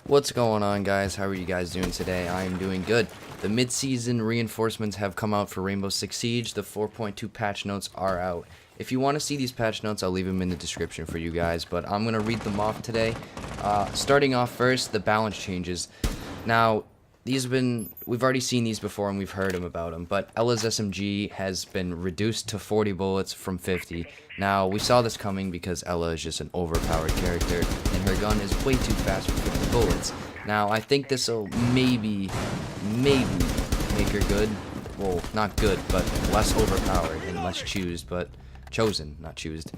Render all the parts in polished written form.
What's going on, guys? How are you guys doing today? I am doing good. The mid-season reinforcements have come out for Rainbow Six Siege. The 4.2 patch notes are out. If you want to see these patch notes, I'll leave them in the description for you guys, but I'm going to read them off today. Starting off first, the balance changes. Now, we've already seen these before and we've heard about them, but Ella's SMG has been reduced to 40 bullets from 50. Now, we saw this coming because Ella is just an overpowered character, and her gun is way too fast for 50 bullets. Now, I think this will maybe make her good. Well, not good, but less overpowered and less chosen, not choosed.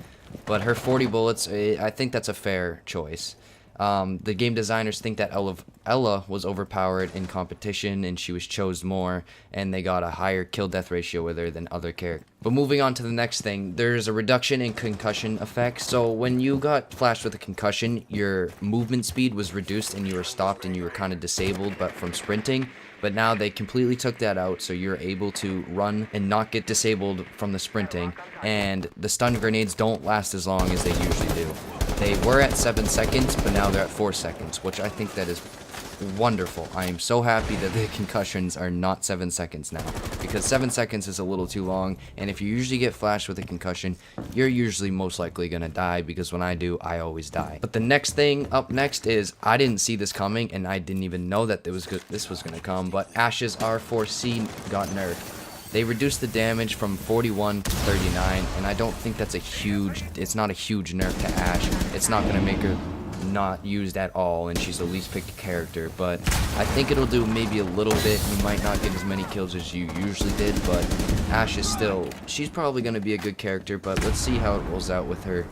But her 40 bullets, I think that's a fair choice. The game designers think that Ella was overpowered in competition and she was chose more, and they got a higher kill-death ratio with her than other characters. But moving on to the next thing, there's a reduction in concussion effects. So when you got flashed with a concussion, your movement speed was reduced and you were stopped and you were kind of disabled but from sprinting. But now they completely took that out, so you're able to run and not get disabled from the sprinting, and the stun grenades don't last as long as they usually do. They were at 7 seconds, but now they're at 4 seconds, which I think that is wonderful. I am so happy that the concussions are not 7 seconds now, because 7 seconds is a little too long, and if you usually get flashed with a concussion, you're usually most likely gonna die, because when I do, I always die. But the next thing up next is, I didn't see this coming, and I didn't even know that this was gonna come, but Ash's R4C got nerfed. They reduced the damage from 41 to 39, and I don't think that's it's not a huge nerf to Ash. It's not going to make her not used at all, and she's the least picked character, but I think it'll do maybe a little bit. You might not get as many kills as you usually did, but Ash is she's probably going to be a good character, but let's see how it rolls out with her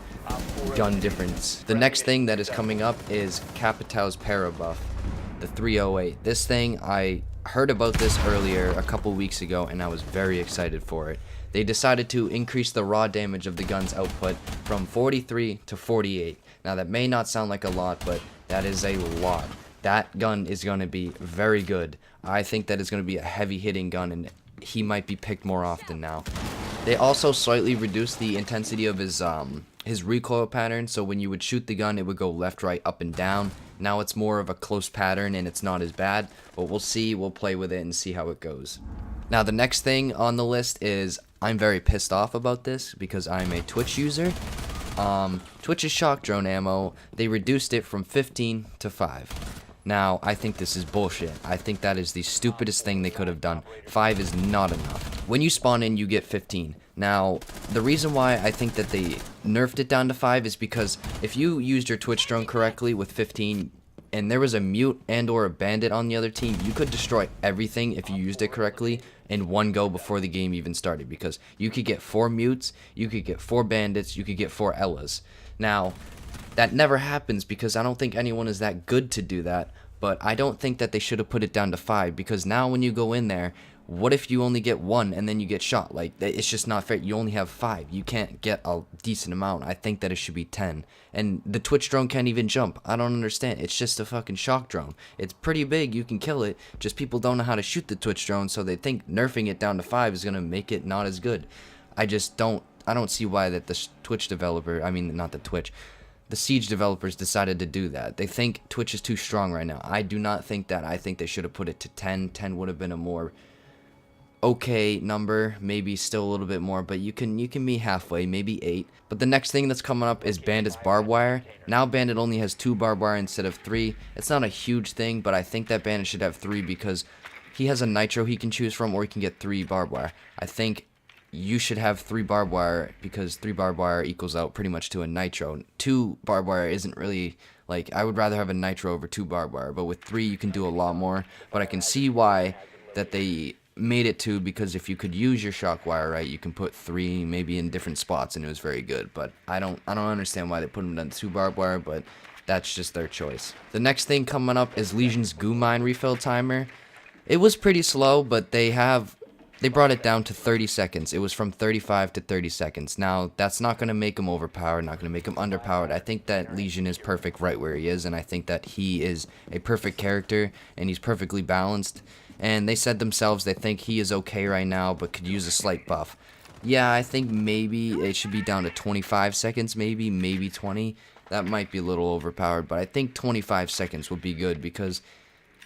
gun difference. The next thing that is coming up is Capitão's para buff, the 308. This thing, I heard about this earlier a couple weeks ago and I was very excited for it. They decided to increase the raw damage of the gun's output from 43 to 48. Now that may not sound like a lot, but that is a lot. That gun is going to be very good. I think that is going to be a heavy hitting gun, and he might be picked more often now. They also slightly reduced the intensity of his recoil pattern, so when you would shoot the gun, it would go left, right, up, and down. Now it's more of a close pattern and it's not as bad, but we'll see. We'll play with it and see how it goes. Now the next thing on the list is, I'm very pissed off about this because I'm a Twitch user. Twitch's shock drone ammo, they reduced it from 15 to 5. Now, I think this is bullshit. I think that is the stupidest thing they could have done. 5 is not enough. When you spawn in, you get 15. Now, the reason why I think that they nerfed it down to 5 is because if you used your Twitch drone correctly with 15, and there was a mute and or a bandit on the other team, you could destroy everything if you used it correctly in one go before the game even started, because you could get 4 mutes, you could get 4 bandits, you could get 4 Ellas. Now, that never happens because I don't think anyone is that good to do that, but I don't think that they should have put it down to 5, because now when you go in there, what if you only get 1 and then you get shot? Like, it's just not fair. You only have 5. You can't get a decent amount. I think that it should be 10. And the Twitch drone can't even jump. I don't understand. It's just a fucking shock drone. It's pretty big. You can kill it. Just people don't know how to shoot the Twitch drone, so they think nerfing it down to 5 is going to make it not as good. I don't see why that the Twitch developer, I mean, not the Twitch, the Siege developers decided to do that. They think Twitch is too strong right now. I do not think that. I think they should have put it to 10. 10 would have been a more okay number, maybe still a little bit more, but you can be halfway, maybe 8. But the next thing that's coming up is Bandit's barbed wire. Now Bandit only has 2 barbed wire instead of 3. It's not a huge thing, but I think that Bandit should have 3 because he has a nitro he can choose from, or he can get 3 barbed wire. I think you should have 3 barbed wire because 3 barbed wire equals out pretty much to a nitro. 2 barbed wire isn't really, like, I would rather have a nitro over 2 barbed wire, but with 3 you can do a lot more. But I can see why that they made it 2, because if you could use your shock wire right, you can put 3 maybe in different spots and it was very good. But I don't understand why they put them down to 2 barbed wire, but that's just their choice. The next thing coming up is Legion's goo mine refill timer. It was pretty slow, but they brought it down to 30 seconds. It was from 35 to 30 seconds. Now, that's not going to make him overpowered, not going to make him underpowered. I think that Legion is perfect right where he is, and I think that he is a perfect character, and he's perfectly balanced. And they said themselves they think he is okay right now, but could use a slight buff. Yeah, I think maybe it should be down to 25 seconds, maybe 20. that might be a little overpowered, but I think 25 seconds would be good because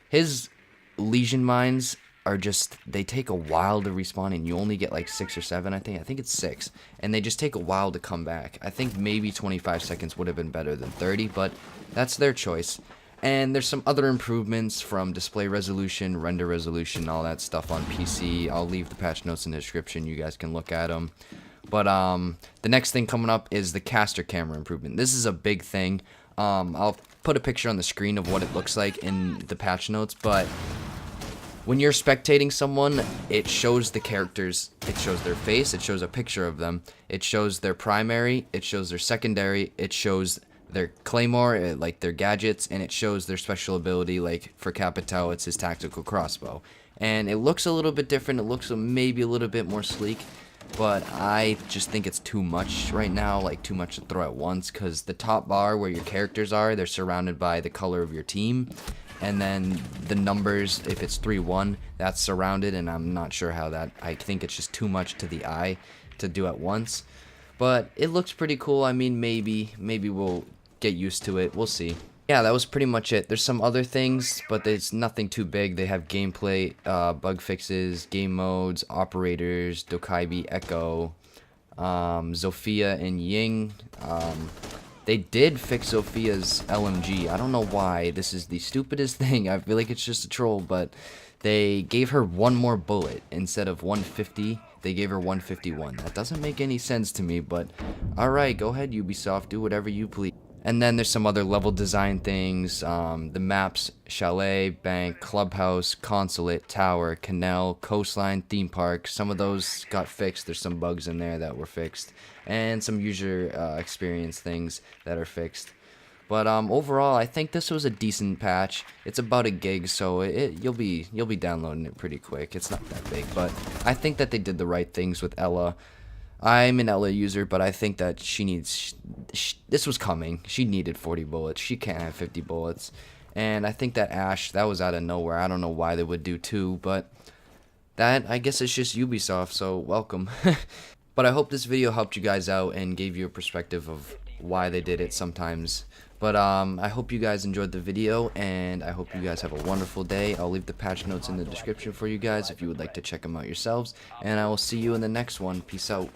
his Legion mines are just, they take a while to respawn, and you only get like 6 or 7, I think it's 6, and they just take a while to come back. I think maybe 25 seconds would have been better than 30, but that's their choice. And there's some other improvements from display resolution, render resolution, all that stuff on PC. I'll leave the patch notes in the description, you guys can look at them. But the next thing coming up is the caster camera improvement. This is a big thing. I'll put a picture on the screen of what it looks like in the patch notes, but when you're spectating someone, it shows the characters, it shows their face, it shows a picture of them, it shows their primary, it shows their secondary, it shows their claymore, like their gadgets, and it shows their special ability, like for Capitao, it's his tactical crossbow. And it looks a little bit different, it looks maybe a little bit more sleek, but I just think it's too much right now, like too much to throw at once, because the top bar where your characters are, they're surrounded by the color of your team, and then the numbers, if it's 3-1, that's surrounded, and I'm not sure how that, I think it's just too much to the eye to do at once, but it looks pretty cool. I mean, maybe we'll get used to it, we'll see. Yeah, that was pretty much it. There's some other things, but there's nothing too big. They have gameplay, bug fixes, game modes, operators, Dokaibi, Echo, Zofia, and Ying. They did fix Zophia's LMG. I don't know why. This is the stupidest thing. I feel like it's just a troll, but they gave her one more bullet. Instead of 150, they gave her 151. That doesn't make any sense to me, but alright, go ahead, Ubisoft. Do whatever you please. And then there's some other level design things, the maps, chalet, bank, clubhouse, consulate, tower, canal, coastline, theme park. Some of those got fixed. There's some bugs in there that were fixed, and some user experience things that are fixed. But overall, I think this was a decent patch. It's about a gig, so you'll be downloading it pretty quick. It's not that big, but I think that they did the right things with Ela. I'm an Ela user, but I think that she needs... this was coming. She needed 40 bullets. She can't have 50 bullets. And I think that Ashe, that was out of nowhere. I don't know why they would do 2, but that, I guess it's just Ubisoft, so welcome. But I hope this video helped you guys out and gave you a perspective of why they did it sometimes. But I hope you guys enjoyed the video, and I hope you guys have a wonderful day. I'll leave the patch notes in the description for you guys if you would like to check them out yourselves. And I will see you in the next one. Peace out.